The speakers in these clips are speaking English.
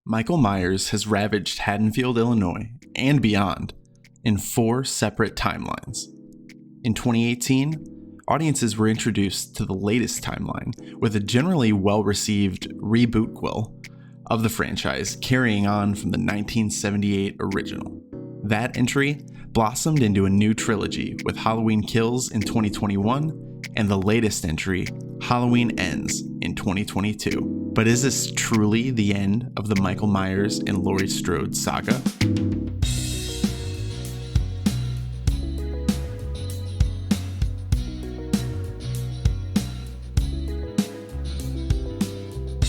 Michael Myers has ravaged Haddonfield, Illinois, and beyond in 4 separate timelines. In 2018, audiences were introduced to the latest timeline with a generally well-received rebootquel of the franchise carrying on from the 1978 original. That entry blossomed into a new trilogy with Halloween Kills in 2021 and the latest entry, Halloween Ends, in 2022. But is this truly the end of the Michael Myers and Laurie Strode saga?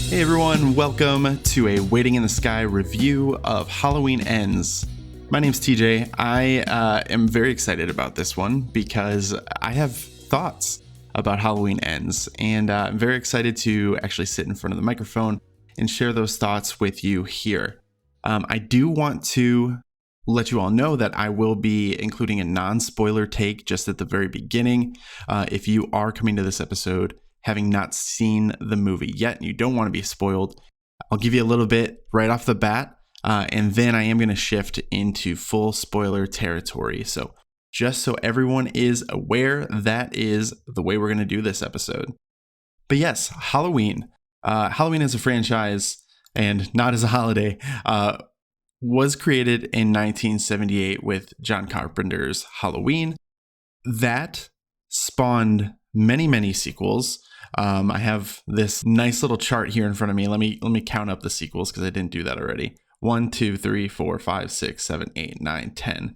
Hey everyone, welcome to a Waiting in the Sky review of Halloween Ends. My name's TJ. I am very excited about this one because I have thoughts about Halloween Ends, and I'm very excited to actually sit in front of the microphone and share those thoughts with you here. I do want to let you all know that I will be including a non-spoiler take just at the very beginning. If you are coming to this episode having not seen the movie yet and you don't want to be spoiled, I'll give you a little bit right off the bat, and then I am going to shift into full spoiler territory. So just so everyone is aware, that is the way we're going to do this episode. But yes, Halloween. Halloween as a franchise, and not as a holiday, was created in 1978 with John Carpenter's Halloween. That spawned many sequels. I have this nice little chart here in front of me. Let me count up the sequels because I didn't do that already. 1, 2, 3, 4, 5, 6, 7, 8, 9, 10.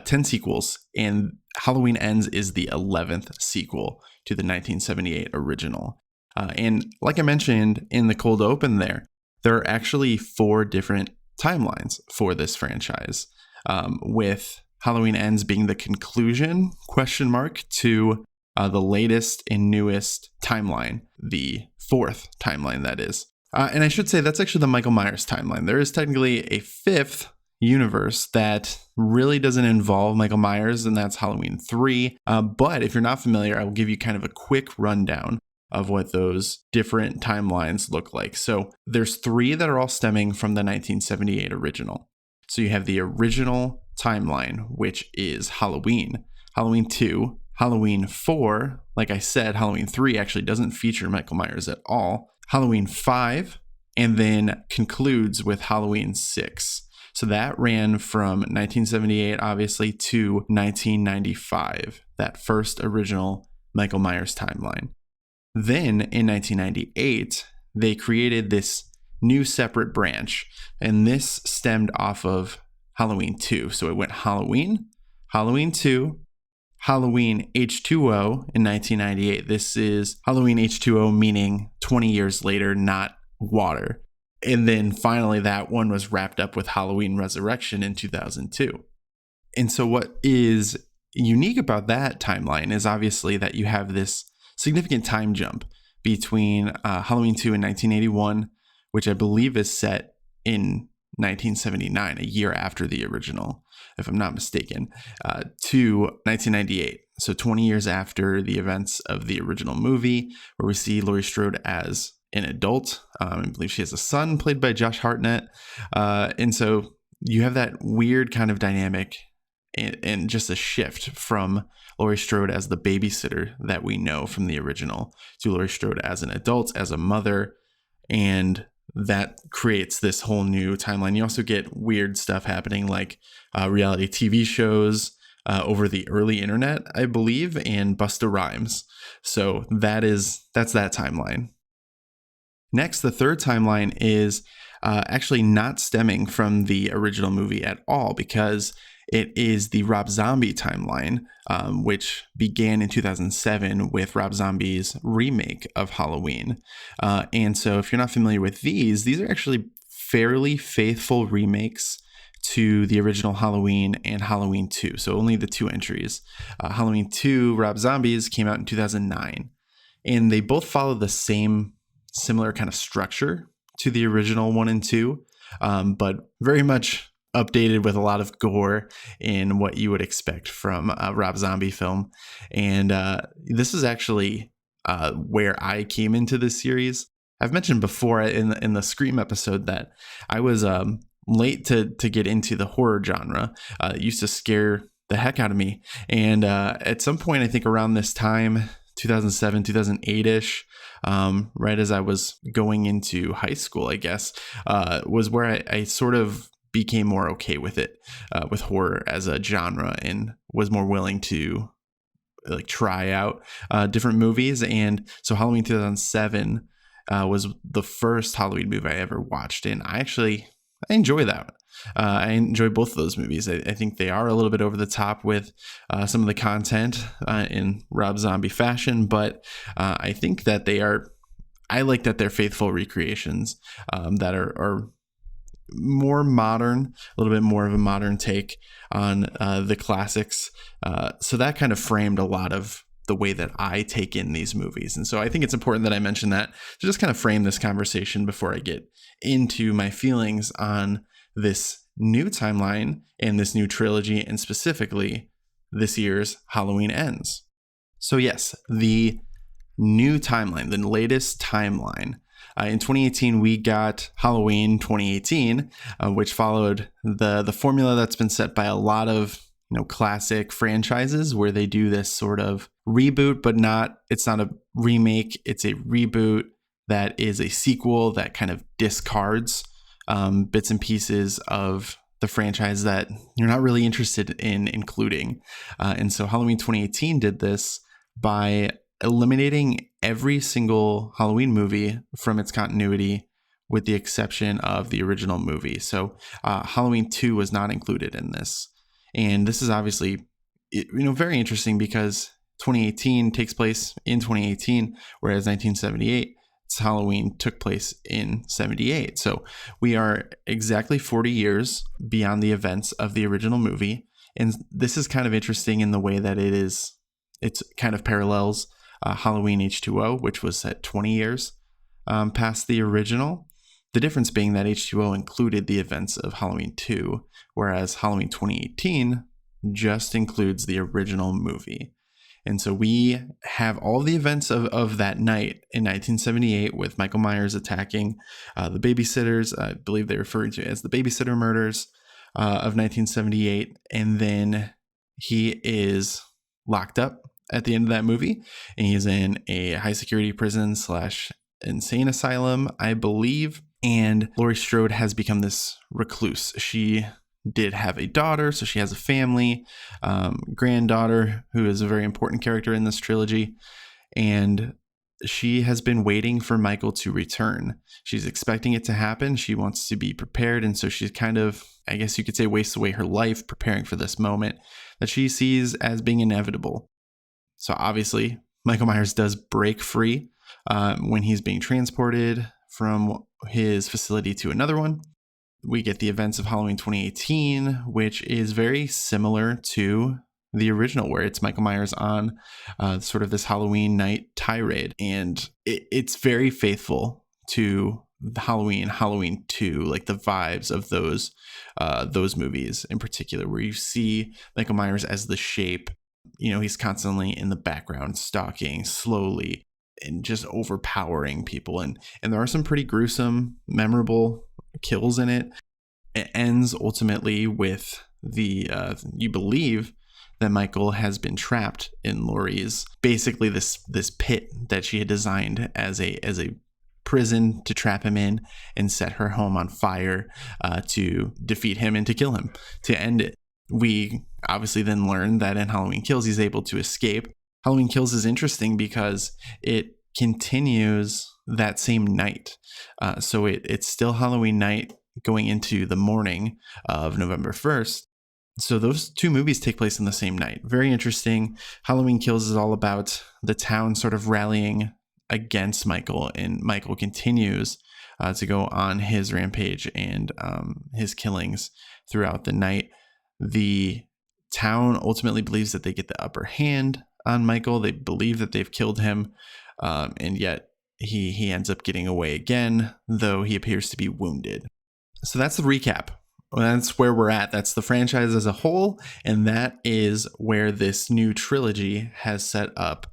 10 sequels, and Halloween Ends is the 11th sequel to the 1978 original. And like I mentioned in the cold open there are actually 4 different timelines for this franchise, with Halloween Ends being the conclusion, to the latest and newest timeline, the 4th timeline, that is. And I should say that's actually the Michael Myers timeline. There is technically a 5th universe that really doesn't involve Michael Myers, and that's Halloween 3. But if you're not familiar, I will give you kind of a quick rundown of what those different timelines look like. So there's 3 that are all stemming from the 1978 original. So you have the original timeline, which is Halloween, Halloween 2, Halloween 4. Like I said, Halloween 3 actually doesn't feature Michael Myers at all. Halloween 5, and then concludes with Halloween 6. So that ran from 1978, obviously, to 1995, that first original Michael Myers timeline. Then in 1998, they created this new separate branch, and this stemmed off of Halloween 2. So it went Halloween, Halloween 2, Halloween H2O in 1998. This is Halloween H2O, meaning 20 years later, not water. And then finally, that one was wrapped up with Halloween Resurrection in 2002. And so what is unique about that timeline is obviously that you have this significant time jump between Halloween 2 in 1981, which I believe is set in 1979, a year after the original, if I'm not mistaken, to 1998. So 20 years after the events of the original movie, where we see Laurie Strode as an adult. I believe she has a son played by Josh Hartnett. And so you have that weird kind of dynamic and just a shift from Laurie Strode as the babysitter that we know from the original to Laurie Strode as an adult, as a mother. And that creates this whole new timeline. You also get weird stuff happening like reality TV shows over the early internet, I believe, and Busta Rhymes. So that's that timeline. Next, the third timeline is actually not stemming from the original movie at all, because it is the Rob Zombie timeline, which began in 2007 with Rob Zombie's remake of Halloween. And so if you're not familiar with these are actually fairly faithful remakes to the original Halloween and Halloween 2. So only the 2 entries. Halloween 2, Rob Zombie's, came out in 2009. And they both follow the same similar kind of structure to the original 1 and 2, but very much updated with a lot of gore in what you would expect from a Rob Zombie film. And this is actually where I came into this series. I've mentioned before in the Scream episode that I was late to get into the horror genre. It used to scare the heck out of me. And at some point, I think around this time, 2007, 2008-ish, right as I was going into high school, I guess, was where I sort of became more okay with it, with horror as a genre, and was more willing to like try out different movies. And so Halloween 2007 was the first Halloween movie I ever watched, and I enjoy that. I enjoy both of those movies. I think they are a little bit over the top with some of the content in Rob Zombie fashion, but I think that I like that they're faithful recreations that are more modern, a little bit more of a modern take on the classics. So that kind of framed a lot of the way that I take in these movies. And so I think it's important that I mention that to just kind of frame this conversation before I get into my feelings on this new timeline and this new trilogy, and specifically this year's Halloween Ends. So yes, the new timeline, the latest timeline. In 2018, we got Halloween 2018, which followed the formula that's been set by a lot of classic franchises, where they do this sort of reboot, but it's not a remake. It's a reboot that is a sequel that kind of discards bits and pieces of the franchise that you're not really interested in including. And so Halloween 2018 did this by eliminating every single Halloween movie from its continuity, with the exception of the original movie. So Halloween 2 was not included in this. And this is obviously very interesting, because 2018 takes place in 2018, whereas 1978 Halloween took place in 78. So we are exactly 40 years beyond the events of the original movie. And this is kind of interesting in the way that it's kind of parallels Halloween H2O, which was at 20 years past the original. The difference being that H2O included the events of Halloween 2, whereas Halloween 2018 just includes the original movie. And so we have all the events of that night in 1978, with Michael Myers attacking the babysitters. I believe they refer to it as the babysitter murders of 1978. And then he is locked up at the end of that movie, and he's in a high security prison / insane asylum, I believe. And Laurie Strode has become this recluse. She did have a daughter, so she has a family, granddaughter, who is a very important character in this trilogy. And she has been waiting for Michael to return. She's expecting it to happen. She wants to be prepared. And so she's kind of, I guess you could say, wastes away her life preparing for this moment that she sees as being inevitable. So obviously, Michael Myers does break free when he's being transported from his facility to another one. We get the events of Halloween 2018, which is very similar to the original, where it's Michael Myers on sort of this Halloween night tirade. And it's very faithful to Halloween 2, like the vibes of those movies in particular, where you see Michael Myers as the Shape. He's constantly in the background, stalking slowly and just overpowering people. And there are some pretty gruesome, memorable kills in it. It ends ultimately with you believe that Michael has been trapped in Laurie's, basically this pit that she had designed as a prison to trap him in and set her home on fire to defeat him and to kill him, to end it. We obviously then learn that in Halloween Kills, he's able to escape. Halloween Kills is interesting because it continues that same night. So it's still Halloween night going into the morning of November 1st. So those two movies take place in the same night. Very interesting. Halloween Kills is all about the town sort of rallying against Michael, and Michael continues to go on his rampage and his killings throughout the night. The town ultimately believes that they get the upper hand on Michael. They believe that they've killed him, and yet he ends up getting away again, though he appears to be wounded. So that's the recap. That's where we're at. That's the franchise as a whole, and that is where this new trilogy has set up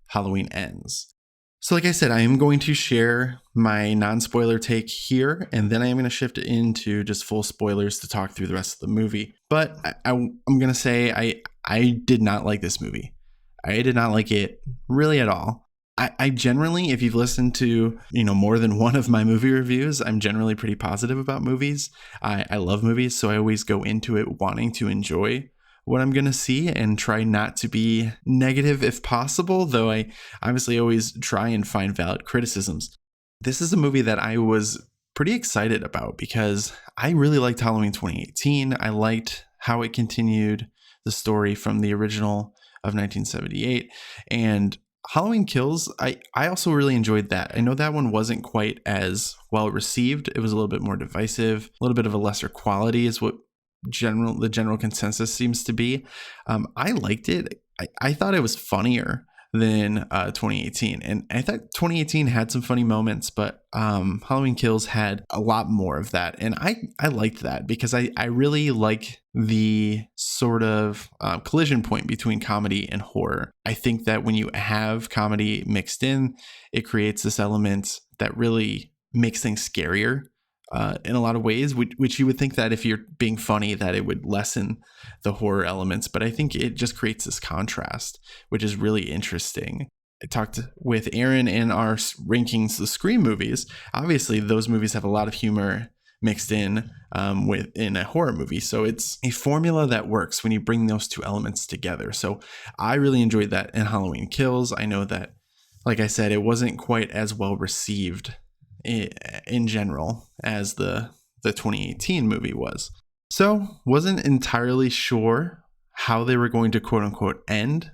Halloween Ends. So like I said, I am going to share my non-spoiler take here, and then I am going to shift it into just full spoilers to talk through the rest of the movie. But I'm going to say I did not like this movie. I did not like it really at all. I generally, if you've listened to, more than one of my movie reviews, I'm generally pretty positive about movies. I love movies, so I always go into it wanting to enjoy what I'm going to see and try not to be negative if possible, though I obviously always try and find valid criticisms. This is a movie that I was pretty excited about because I really liked Halloween 2018. I liked how it continued the story from the original of 1978. And Halloween Kills, I also really enjoyed that. I know that one wasn't quite as well received. It was a little bit more divisive, a little bit of a lesser quality is what the general consensus seems to be. I liked it. I thought it was funnier than 2018, and I thought 2018 had some funny moments, but Halloween Kills had a lot more of that, and I liked that because I really like the sort of collision point between comedy and horror. I think that when you have comedy mixed in, it creates this element that really makes things scarier in a lot of ways, which you would think that if you're being funny that it would lessen the horror elements, but I think it just creates this contrast, which is really interesting. I talked with Aaron in our rankings, the Scream movies. Obviously, those movies have a lot of humor mixed in within a horror movie, so it's a formula that works when you bring those two elements together. So I really enjoyed that in Halloween Kills. I know that, like I said, it wasn't quite as well received in general as the 2018 movie was. So wasn't entirely sure how they were going to quote unquote end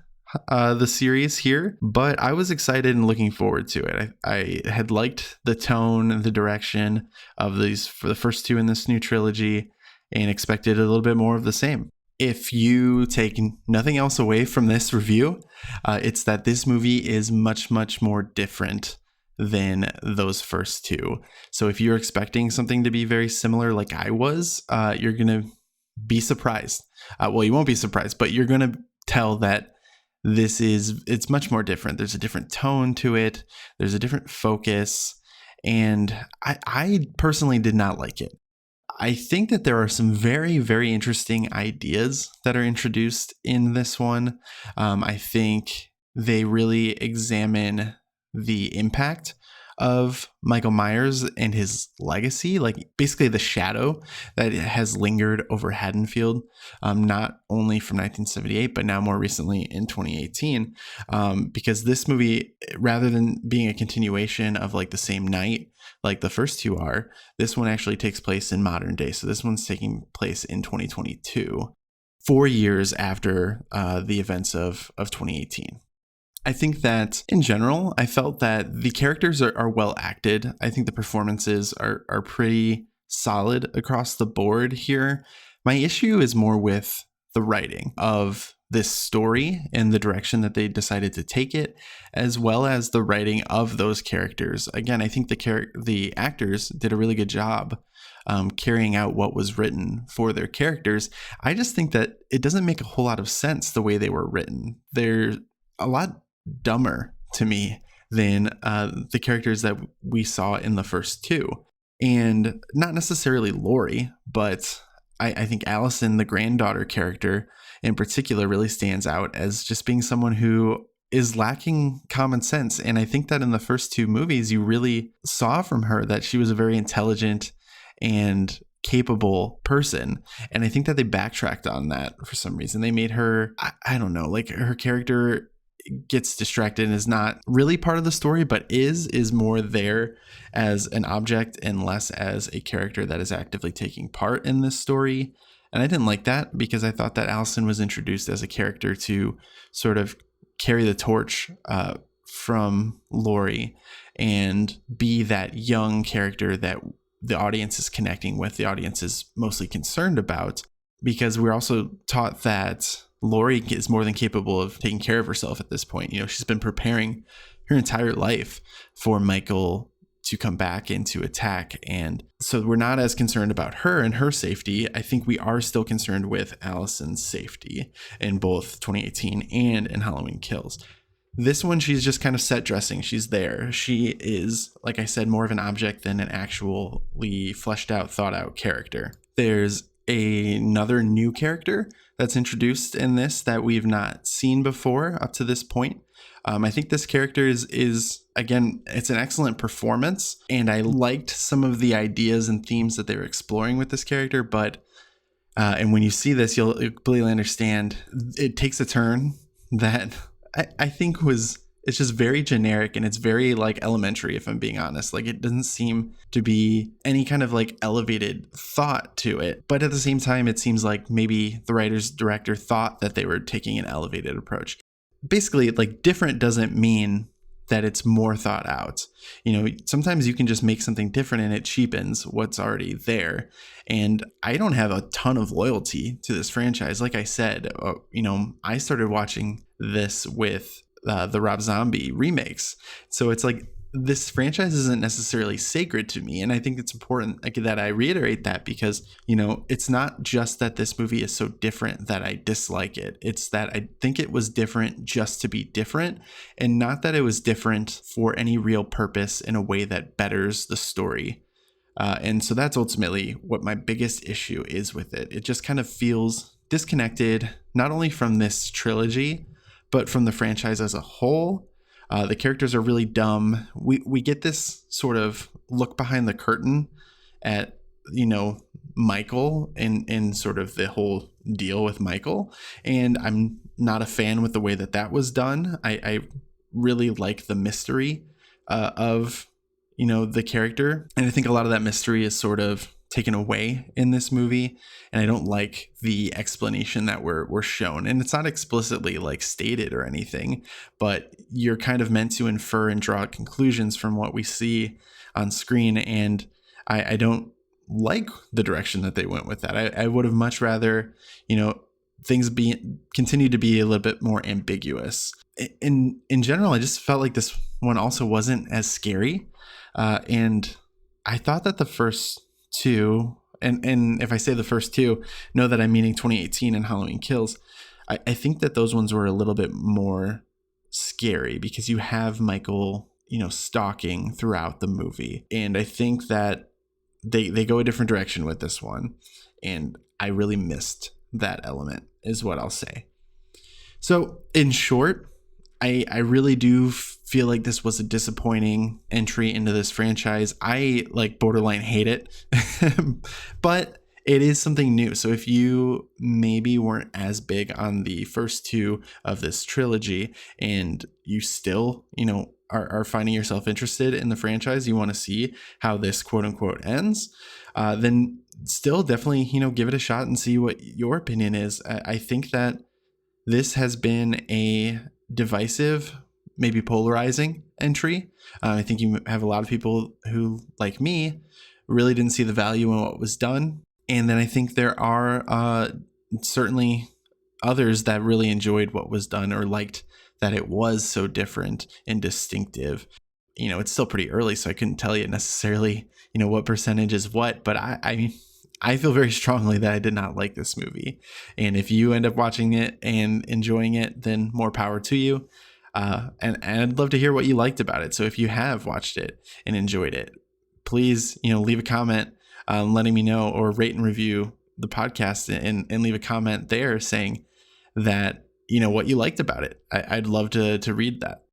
the series here, but I was excited and looking forward to it. I had liked the tone, the direction of these for the first two in this new trilogy and expected a little bit more of the same. If you take nothing else away from this review, it's that this movie is much, much more different than those first two. So if you're expecting something to be very similar like I was, you're going to be surprised. Well, you won't be surprised, but you're going to tell that it's much more different. There's a different tone to it. There's a different focus. And I personally did not like it. I think that there are some very, very interesting ideas that are introduced in this one. I think they really examine the impact of Michael Myers and his legacy, like basically the shadow that has lingered over Haddonfield, not only from 1978, but now more recently in 2018. Because this movie, rather than being a continuation of like the same night, like the first two are, this one actually takes place in modern day. So this one's taking place in 2022, 4 years after the events of 2018. I think that in general, I felt that the characters are well acted. I think the performances are pretty solid across the board here. My issue is more with the writing of this story and the direction that they decided to take it, as well as the writing of those characters. Again, I think the actors did a really good job carrying out what was written for their characters. I just think that it doesn't make a whole lot of sense the way they were written. They're a lot dumber to me than the characters that we saw in the first two. And not necessarily Laurie, but I think Allison, the granddaughter character in particular, really stands out as just being someone who is lacking common sense. And I think that in the first two movies, you really saw from her that she was a very intelligent and capable person. And I think that they backtracked on that for some reason. They made her, I don't know, like her character gets distracted and is not really part of the story, but is more there as an object and less as a character that is actively taking part in this story. And I didn't like that because I thought that Allison was introduced as a character to sort of carry the torch from Laurie and be that young character that the audience is connecting with, the audience is mostly concerned about, because we're also taught that Laurie is more than capable of taking care of herself at this point. You know, she's been preparing her entire life for Michael to come back and to attack. And so we're not as concerned about her and her safety. I think we are still concerned with Allison's safety in both 2018 and in Halloween Kills. This one, she's just kind of set dressing. She's there. She is, like I said, more of an object than an actually fleshed out, thought out character. There's another new character that's introduced in this that we've not seen before up to this point. I think this character is again, it's an excellent performance, and I liked some of the ideas and themes that they were exploring with this character. But and when you see this, you'll completely understand it takes a turn that I think it's just very generic, and it's very like elementary, if I'm being honest. Like, it doesn't seem to be any kind of like elevated thought to it. But at the same time, it seems like maybe the writer's director thought that they were taking an elevated approach. Basically, like, different doesn't mean that it's more thought out. Sometimes you can just make something different and it cheapens what's already there. And I don't have a ton of loyalty to this franchise. Like I said, I started watching this with the Rob Zombie remakes. So it's like, this franchise isn't necessarily sacred to me. And I think it's important that I reiterate that, because, it's not just that this movie is so different that I dislike it. It's that I think it was different just to be different, and not that it was different for any real purpose in a way that betters the story. And so that's ultimately what my biggest issue is with it. It just kind of feels disconnected, not only from this trilogy, but from the franchise as a whole. The characters are really dumb. We get this sort of look behind the curtain at, Michael and sort of the whole deal with Michael. And I'm not a fan with the way that was done. I really like the mystery of, the character. And I think a lot of that mystery is sort of taken away in this movie, and I don't like the explanation that we're shown. And it's not explicitly like stated or anything, but you're kind of meant to infer and draw conclusions from what we see on screen. And I don't like the direction that they went with that. I would have much rather, things continue to be a little bit more ambiguous. In general, I just felt like this one also wasn't as scary, and I thought that the first two, and if I say the first two, know that I'm meaning 2018 and Halloween Kills. I think that those ones were a little bit more scary, because you have Michael, stalking throughout the movie. And I think that they go a different direction with this one. And I really missed that element, is what I'll say. So in short, I really do feel like this was a disappointing entry into this franchise. I borderline hate it, but it is something new. So if you maybe weren't as big on the first two of this trilogy, and you still, are finding yourself interested in the franchise, you want to see how this quote unquote ends, then still definitely, give it a shot and see what your opinion is. I think that this has been a divisive, maybe polarizing entry. I think you have a lot of people who, like me, really didn't see the value in what was done. And then I think there are certainly others that really enjoyed what was done, or liked that it was so different and distinctive. It's still pretty early, so I couldn't tell you necessarily, what percentage is what, but I feel very strongly that I did not like this movie. And if you end up watching it and enjoying it, then more power to you. And I'd love to hear what you liked about it. So if you have watched it and enjoyed it, please, leave a comment letting me know, or rate and review the podcast and leave a comment there saying that, what you liked about it. I'd love to read that.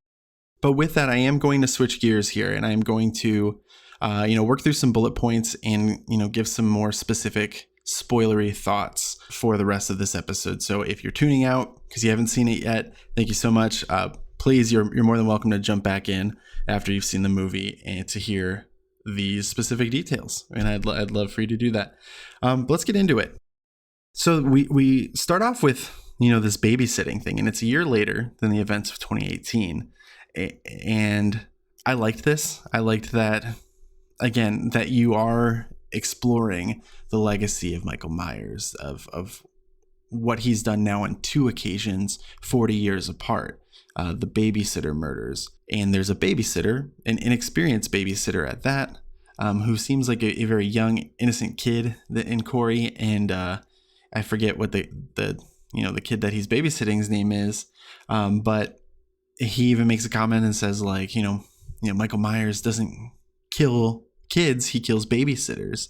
But with that, I am going to switch gears here, and I am going to work through some bullet points and, give some more specific spoilery thoughts for the rest of this episode. So if you're tuning out because you haven't seen it yet, thank you so much. Please, you're more than welcome to jump back in after you've seen the movie and to hear these specific details. And I'd love for you to do that. But let's get into it. So we start off with, this babysitting thing, and it's a year later than the events of 2018. And I liked this. I liked that, again, that you are exploring the legacy of Michael Myers, of what he's done now on two occasions, 40 years apart, the babysitter murders. And there's a babysitter, an inexperienced babysitter at that, who seems like a very young, innocent kid in Corey. And I forget what the kid that he's babysitting's name is. But he even makes a comment and says like, Michael Myers doesn't kill kids, he kills babysitters.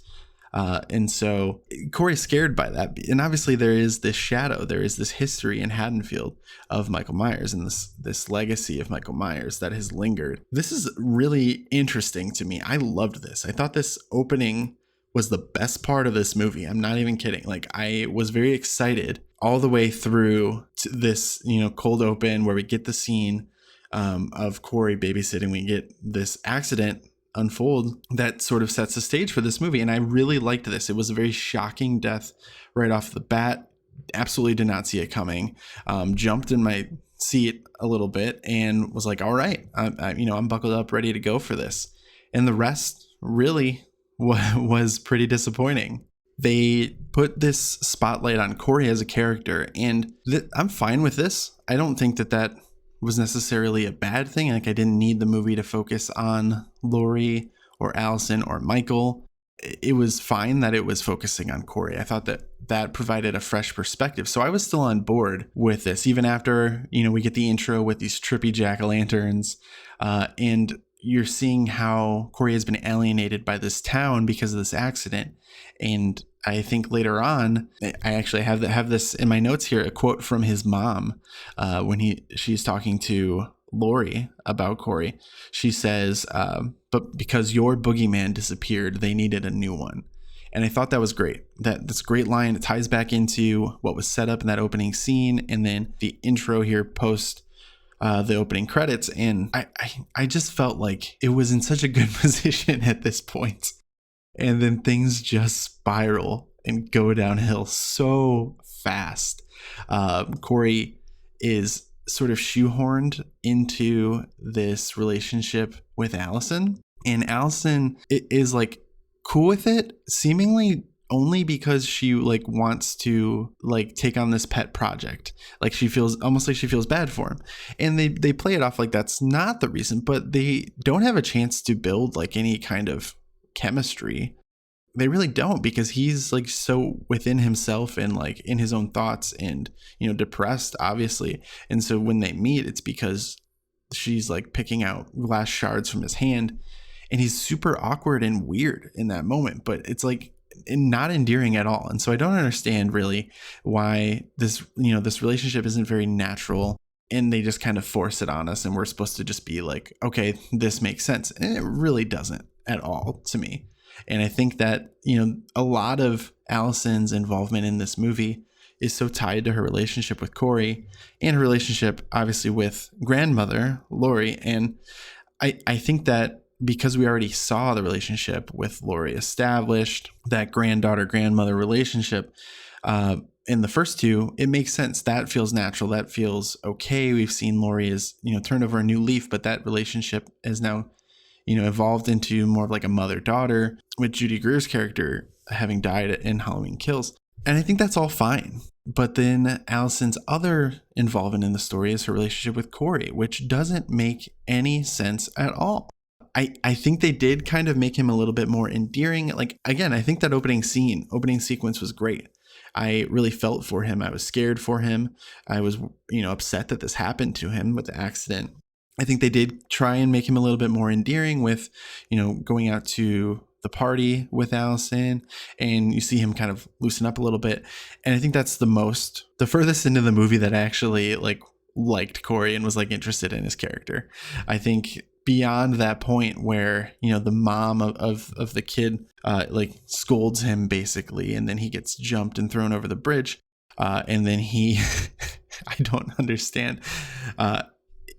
And so Corey's scared by that. And obviously there is this shadow, there is this history in Haddonfield of Michael Myers and this legacy of Michael Myers that has lingered. This is really interesting to me. I loved this. I thought this opening was the best part of this movie. I'm not even kidding. Like, I was very excited all the way through to this, cold open where we get the scene of Corey babysitting. We get this accident unfold that sort of sets the stage for this movie. And I really liked this. It was a very shocking death right off the bat. Absolutely did not see it coming. Jumped in my seat a little bit and was like, all right, I'm buckled up, ready to go for this. And the rest really was pretty disappointing. They put this spotlight on Corey as a character, and I'm fine with this. I don't think that was necessarily a bad thing. Like, I didn't need the movie to focus on Laurie or Allison or Michael. It was fine that it was focusing on Corey. I thought that provided a fresh perspective. So I was still on board with this, even after, we get the intro with these trippy jack-o'-lanterns, and you're seeing how Corey has been alienated by this town because of this accident. And I think later on, I actually have this in my notes here, a quote from his mom when she's talking to Laurie about Corey. She says, but because your boogeyman disappeared, they needed a new one. And I thought that was great. That's a great line. It ties back into what was set up in that opening scene, and then the intro here post the opening credits. And I just felt like it was in such a good position at this point. And then things just spiral and go downhill so fast. Corey is sort of shoehorned into this relationship with Allison, and Allison is like cool with it, seemingly only because she like wants to like take on this pet project. Like, she feels almost like she feels bad for him, and they play it off like that's not the reason, but they don't have a chance to build like any kind of chemistry. They really don't, because he's like so within himself and like in his own thoughts and, depressed, obviously. And so when they meet, it's because she's like picking out glass shards from his hand, and he's super awkward and weird in that moment, but it's like not endearing at all. And so I don't understand really why this relationship isn't very natural, and they just kind of force it on us, and we're supposed to just be like, okay, this makes sense. And it really doesn't at all to me. And I think that, a lot of Allison's involvement in this movie is so tied to her relationship with Corey and her relationship, obviously, with grandmother, Laurie. And I think that because we already saw the relationship with Laurie established, that granddaughter-grandmother relationship in the first two, it makes sense. That feels natural. That feels okay. We've seen Laurie as, turned over a new leaf, but that relationship is now evolved into more of like a mother-daughter, with Judy Greer's character having died in Halloween Kills. And I think that's all fine. But then Allison's other involvement in the story is her relationship with Corey, which doesn't make any sense at all. I think they did kind of make him a little bit more endearing. Like, again, I think that opening sequence was great. I really felt for him. I was scared for him. I was, upset that this happened to him with the accident. I think they did try and make him a little bit more endearing with, going out to the party with Allison, and you see him kind of loosen up a little bit. And I think that's the furthest into the movie that I actually liked Corey and was like interested in his character. I think beyond that point where, the mom of the kid scolds him basically, and then he gets jumped and thrown over the bridge. And then he, I don't understand.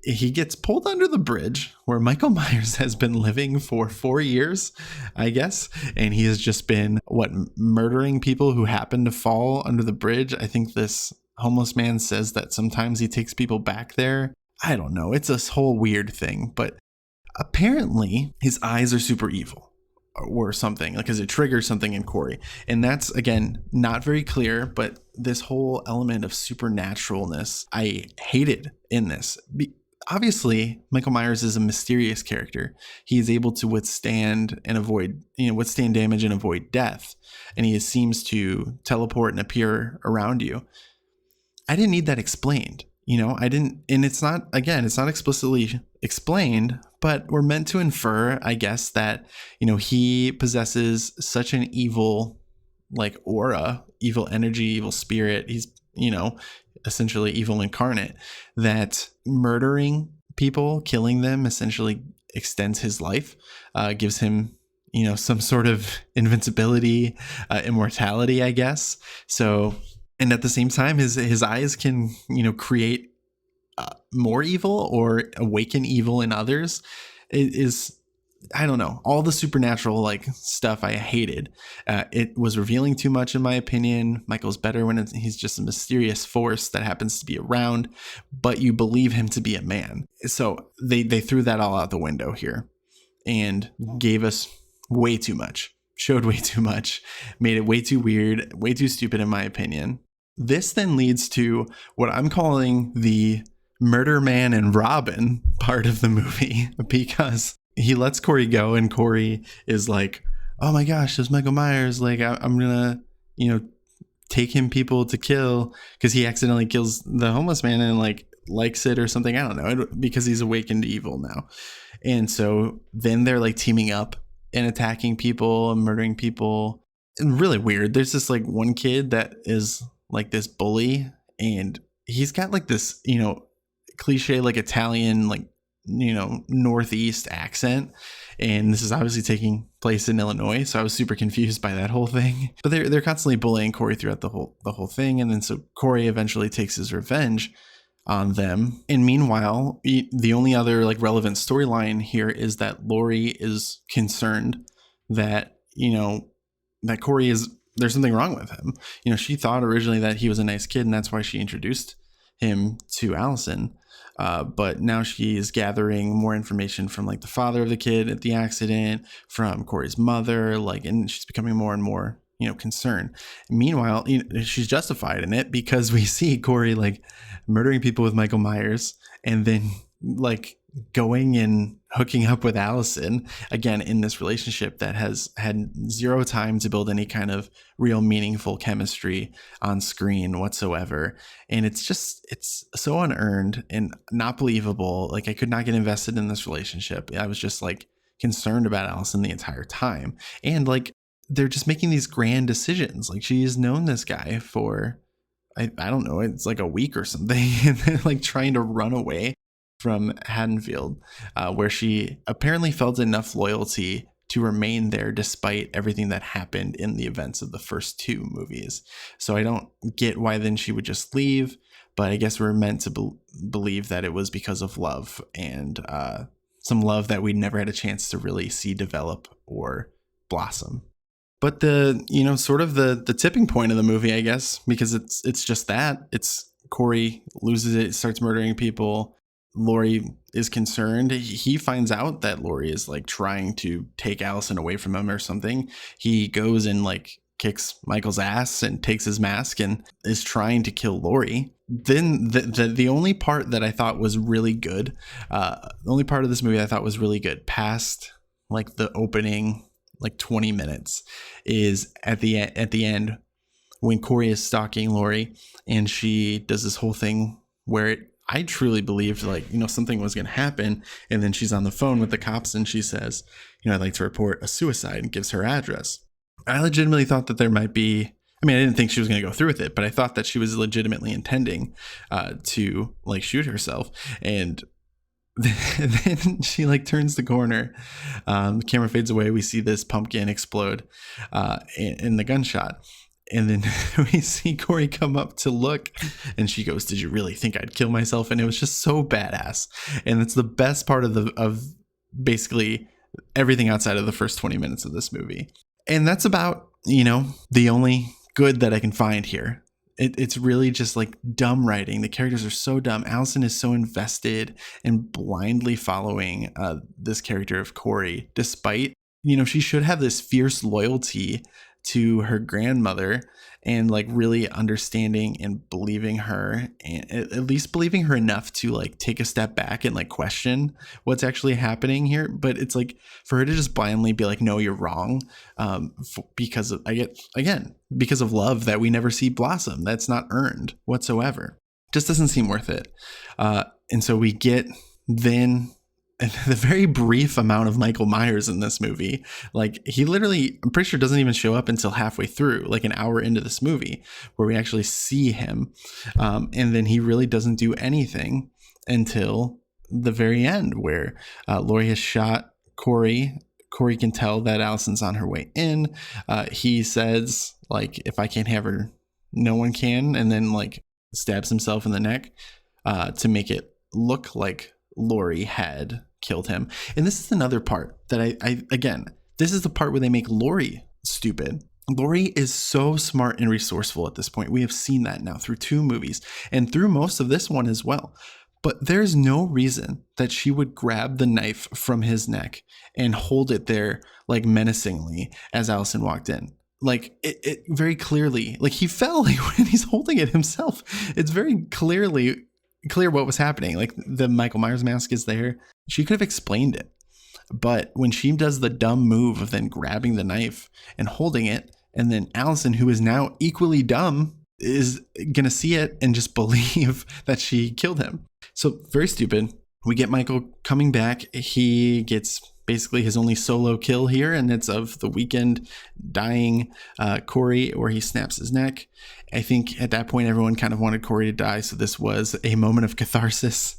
He gets pulled under the bridge where Michael Myers has been living for 4 years, I guess. And he has just been, murdering people who happen to fall under the bridge. I think this homeless man says that sometimes he takes people back there. I don't know. It's this whole weird thing. But apparently his eyes are super evil or something, because it triggers something in Corey. And that's, again, not very clear, but this whole element of supernaturalness I hated in this. Obviously, Michael Myers is a mysterious character. He is able to withstand damage and avoid death. And he seems to teleport and appear around you. I didn't need that explained. I didn't, and it's not, again, it's not explicitly explained, but we're meant to infer, I guess, that, he possesses such an evil, like, aura, evil energy, evil spirit. He's, essentially evil incarnate, that murdering people, killing them, essentially extends his life, gives him, some sort of invincibility, immortality, I guess. So, and at the same time, his eyes can, create more evil or awaken evil in others. It is, I don't know, all the supernatural like stuff I hated. It was revealing too much in my opinion. Michael's better when he's just a mysterious force that happens to be around, but you believe him to be a man. So they threw that all out the window here and gave us way too much, showed way too much, made it way too weird, way too stupid in my opinion. This then leads to what I'm calling the Murder Man and Robin part of the movie, because he lets Corey go and Corey is like, oh my gosh, there's Michael Myers. Like, I'm gonna, take him people to kill, because he accidentally kills the homeless man and like likes it or something. I don't know, because he's awakened to evil now. And so then they're like teaming up and attacking people and murdering people. And really weird. There's this like one kid that is like this bully, and he's got like this, cliche like Italian, like, Northeast accent. And this is obviously taking place in Illinois, so I was super confused by that whole thing. But they're constantly bullying Corey throughout the whole thing, and then so Corey eventually takes his revenge on them. And meanwhile, the only other like relevant storyline here is that Laurie is concerned that, that Corey there's something wrong with him. She thought originally that he was a nice kid, and that's why she introduced him to Allison. But now she is gathering more information from like the father of the kid at the accident, from Corey's mother, like, and she's becoming more and more, concerned. Meanwhile, she's justified in it, because we see Corey like murdering people with Michael Myers, and then like going and hooking up with Allison again in this relationship that has had zero time to build any kind of real meaningful chemistry on screen whatsoever. And it's so unearned and not believable. Like, I could not get invested in this relationship. I was just like concerned about Allison the entire time. And like, they're just making these grand decisions. Like, she's known this guy for, I don't know, it's like a week or something. And then like trying to run away from Haddonfield, where she apparently felt enough loyalty to remain there despite everything that happened in the events of the first two movies. So I don't get why then she would just leave, but I guess we're meant to believe that it was because of love, and some love that we never had a chance to really see develop or blossom. But the, sort of the tipping point of the movie, I guess, because it's just that, it's Corey loses it, starts murdering people. Laurie is concerned. He finds out that Laurie is like trying to take Allison away from him or something. He goes and like kicks Michael's ass and takes his mask and is trying to kill Laurie. Then the only part that I thought was really good, the only part of this movie I thought was really good past like the opening like 20 minutes, is at the end when Corey is stalking Laurie, and she does this whole thing where I truly believed like, something was going to happen. And then she's on the phone with the cops and she says, I'd like to report a suicide, and gives her address. I legitimately thought that there might be, I didn't think she was going to go through with it, but I thought that she was legitimately intending to like shoot herself. And then she like turns the corner, the camera fades away, we see this pumpkin explode in the gunshot. And then we see Corey come up to look, and she goes, "Did you really think I'd kill myself?" And it was just so badass. And it's the best part of basically everything outside of the first 20 minutes of this movie. And that's about, the only good that I can find here. It's really just like dumb writing. The characters are so dumb. Allison is so invested and blindly following this character of Corey, despite, she should have this fierce loyalty to her grandmother, and like really understanding and believing her, and at least believing her enough to like take a step back and like question what's actually happening here. But it's like for her to just blindly be like, no, you're wrong, because of, because of love that we never see blossom. That's not earned whatsoever. Just doesn't seem worth it. And so we get then the very brief amount of Michael Myers in this movie. Like, he literally, I'm pretty sure, doesn't even show up until halfway through, like an hour into this movie, where we actually see him. And then he really doesn't do anything until the very end, where Laurie has shot Corey. Corey can tell that Allison's on her way in. He says, like, if I can't have her, no one can. And then, like, stabs himself in the neck to make it look like Laurie had killed him. And this is another part that I again, this is the part where they make Laurie stupid. Laurie is so smart and resourceful at this point. We have seen that now through 2 movies and through most of this one as well. But there's no reason that she would grab the knife from his neck and hold it there, like, menacingly as Allison walked in. Like, it very clearly, like, he fell, like, when he's holding it himself. It's very clear what was happening. Like, the Michael Myers mask is there. She could have explained it. But when she does the dumb move of then grabbing the knife and holding it, and then Allison, who is now equally dumb, is going to see it and just believe that she killed him. So very stupid. We get Michael coming back. He gets basically his only solo kill here, and it's of the weekend dying Corey, where he snaps his neck. I think at that point everyone kind of wanted Corey to die, so this was a moment of catharsis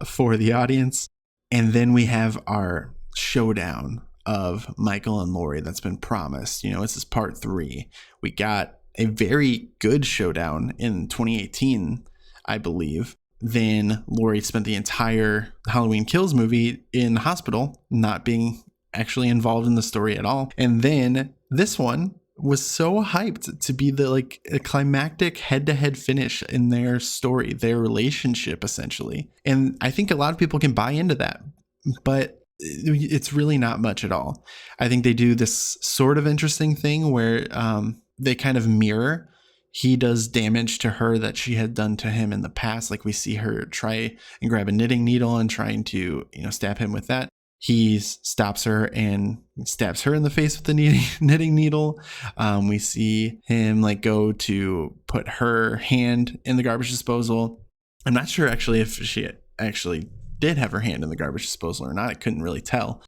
for the audience. And then we have our showdown of Michael and Laurie that's been promised. You know, this is part 3. We got a very good showdown in 2018, I believe. Then Laurie spent the entire Halloween Kills movie in the hospital, not being actually involved in the story at all. And then this one was so hyped to be the, like, a climactic head-to-head finish in their story, their relationship, essentially. And I think a lot of people can buy into that, but it's really not much at all. I think they do this sort of interesting thing where they kind of mirror. He does damage to her that she had done to him in the past. Like, we see her try and grab a knitting needle and trying to, stab him with that. He stops her and stabs her in the face with the knitting needle. We see him, like, go to put her hand in the garbage disposal. I'm not sure actually if she actually did have her hand in the garbage disposal or not. I couldn't really tell.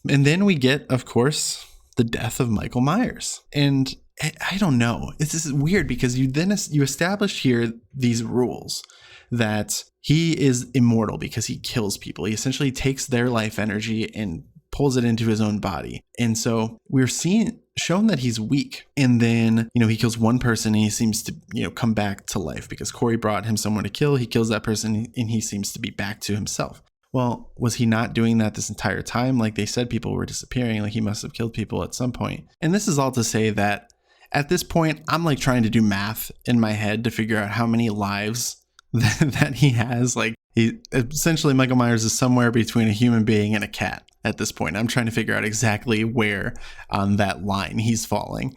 And then we get, of course, the death of Michael Myers. And I don't know. This is weird because you establish here these rules that he is immortal because he kills people. He essentially takes their life energy and pulls it into his own body. And so we're shown that he's weak. And then, he kills one person and he seems to, come back to life because Corey brought him someone to kill. He kills that person and he seems to be back to himself. Well, was he not doing that this entire time? Like they said, people were disappearing. Like he must have killed people at some point. And this is all to say that at this point, I'm like trying to do math in my head to figure out how many lives that he has. Like essentially Michael Myers is somewhere between a human being and a cat at this point. I'm trying to figure out exactly where on that line he's falling.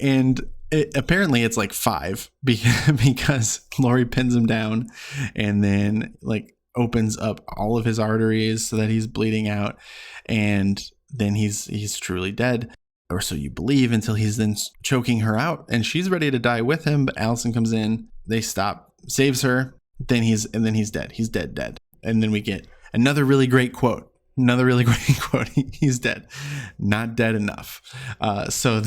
And apparently it's like 5 because Laurie pins him down and then like opens up all of his arteries so that he's bleeding out. And then he's truly dead. Or so you believe, until he's then choking her out and she's ready to die with him. But Allison comes in, they stop, saves her. Then he's dead. He's dead. And then we get another really great quote. He's dead, not dead enough. So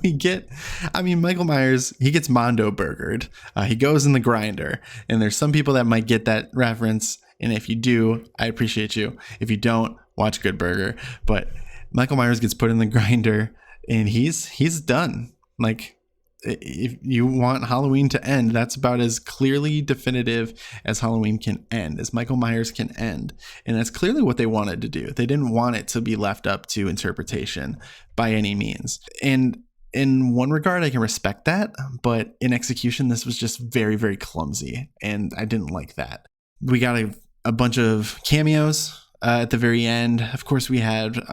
we get, Michael Myers, he gets Mondo burgered. He goes in the grinder, and there's some people that might get that reference. And if you do, I appreciate you. If you don't, watch Good Burger. But Michael Myers gets put in the grinder and he's done. Like, if you want Halloween to end, that's about as clearly definitive as Halloween can end, as Michael Myers can end. And that's clearly what they wanted to do. They didn't want it to be left up to interpretation by any means. And in one regard, I can respect that. But in execution, this was just very, very clumsy. And I didn't like that. We got a bunch of cameos at the very end. Of course, we had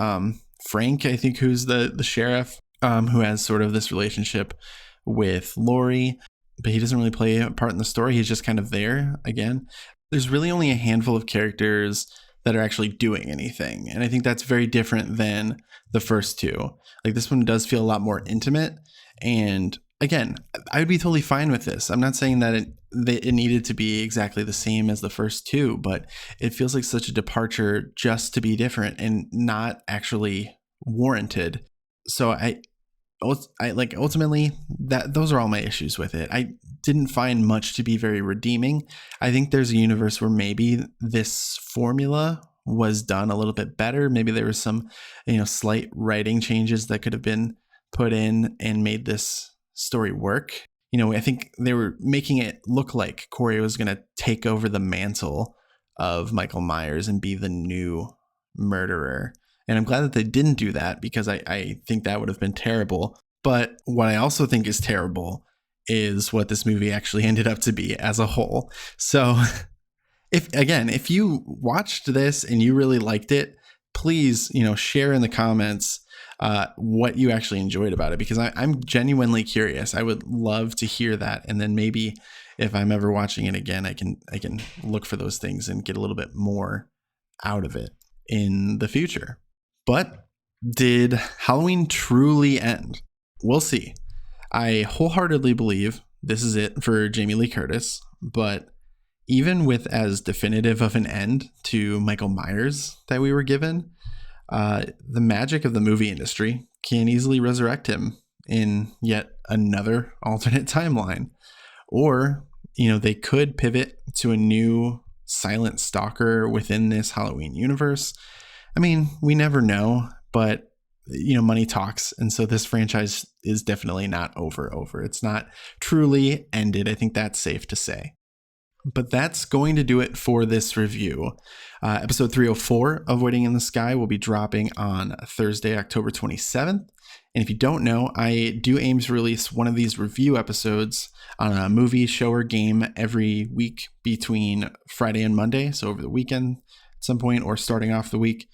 Frank, I think, who's the sheriff, who has sort of this relationship with Laurie, but he doesn't really play a part in the story. He's just kind of there again. There's really only a handful of characters that are actually doing anything. And I think that's very different than the first two. Like, this one does feel a lot more intimate, and again, I would be totally fine with this. I'm not saying that it needed to be exactly the same as the first two, but it feels like such a departure just to be different and not actually warranted. So I like ultimately that those are all my issues with it. I didn't find much to be very redeeming. I think there's a universe where maybe this formula was done a little bit better. Maybe there was some, slight writing changes that could have been put in and made this story work. I think they were making it look like Corey was going to take over the mantle of Michael Myers and be the new murderer. And I'm glad that they didn't do that, because I think that would have been terrible. But what I also think is terrible is what this movie actually ended up to be as a whole. So if you watched this and you really liked it, please, share in the comments what you actually enjoyed about it, because I'm genuinely curious. I would love to hear that. And then maybe if I'm ever watching it again, I can look for those things and get a little bit more out of it in the future. But did Halloween truly end? We'll see. I wholeheartedly believe this is it for Jamie Lee Curtis, but even with as definitive of an end to Michael Myers that we were given, the magic of the movie industry can easily resurrect him in yet another alternate timeline. Or, they could pivot to a new silent stalker within this Halloween universe. I mean, we never know, but money talks. And so this franchise is definitely not over. It's not truly ended. I think that's safe to say. But that's going to do it for this review. Episode 304 of Waiting in the Sky will be dropping on Thursday, October 27th. And if you don't know, I do aim to release one of these review episodes on a movie, show, or game every week between Friday and Monday. So over the weekend at some point, or starting off the week.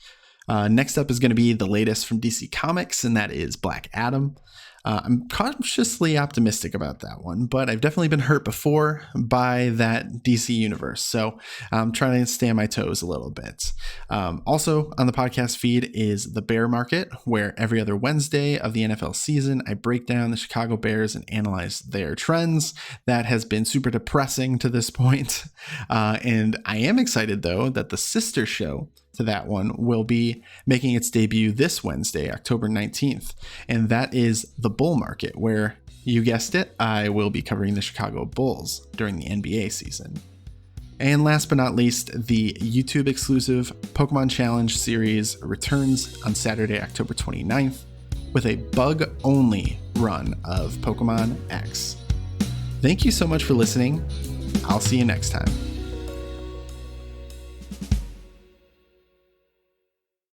Next up is going to be the latest from DC Comics, and that is Black Adam. I'm cautiously optimistic about that one, but I've definitely been hurt before by that DC universe, so I'm trying to stay on my toes a little bit. Also on the podcast feed is The Bear Market, where every other Wednesday of the NFL season, I break down the Chicago Bears and analyze their trends. That has been super depressing to this point, and I am excited, though, that the sister show to that one will be making its debut this Wednesday, October 19th. And that is The Bull Market, where, you guessed it, I will be covering the Chicago Bulls during the NBA season. And last but not least, the YouTube exclusive Pokemon Challenge series returns on Saturday, October 29th with a bug-only run of Pokemon X. Thank you so much for listening. I'll see you next time.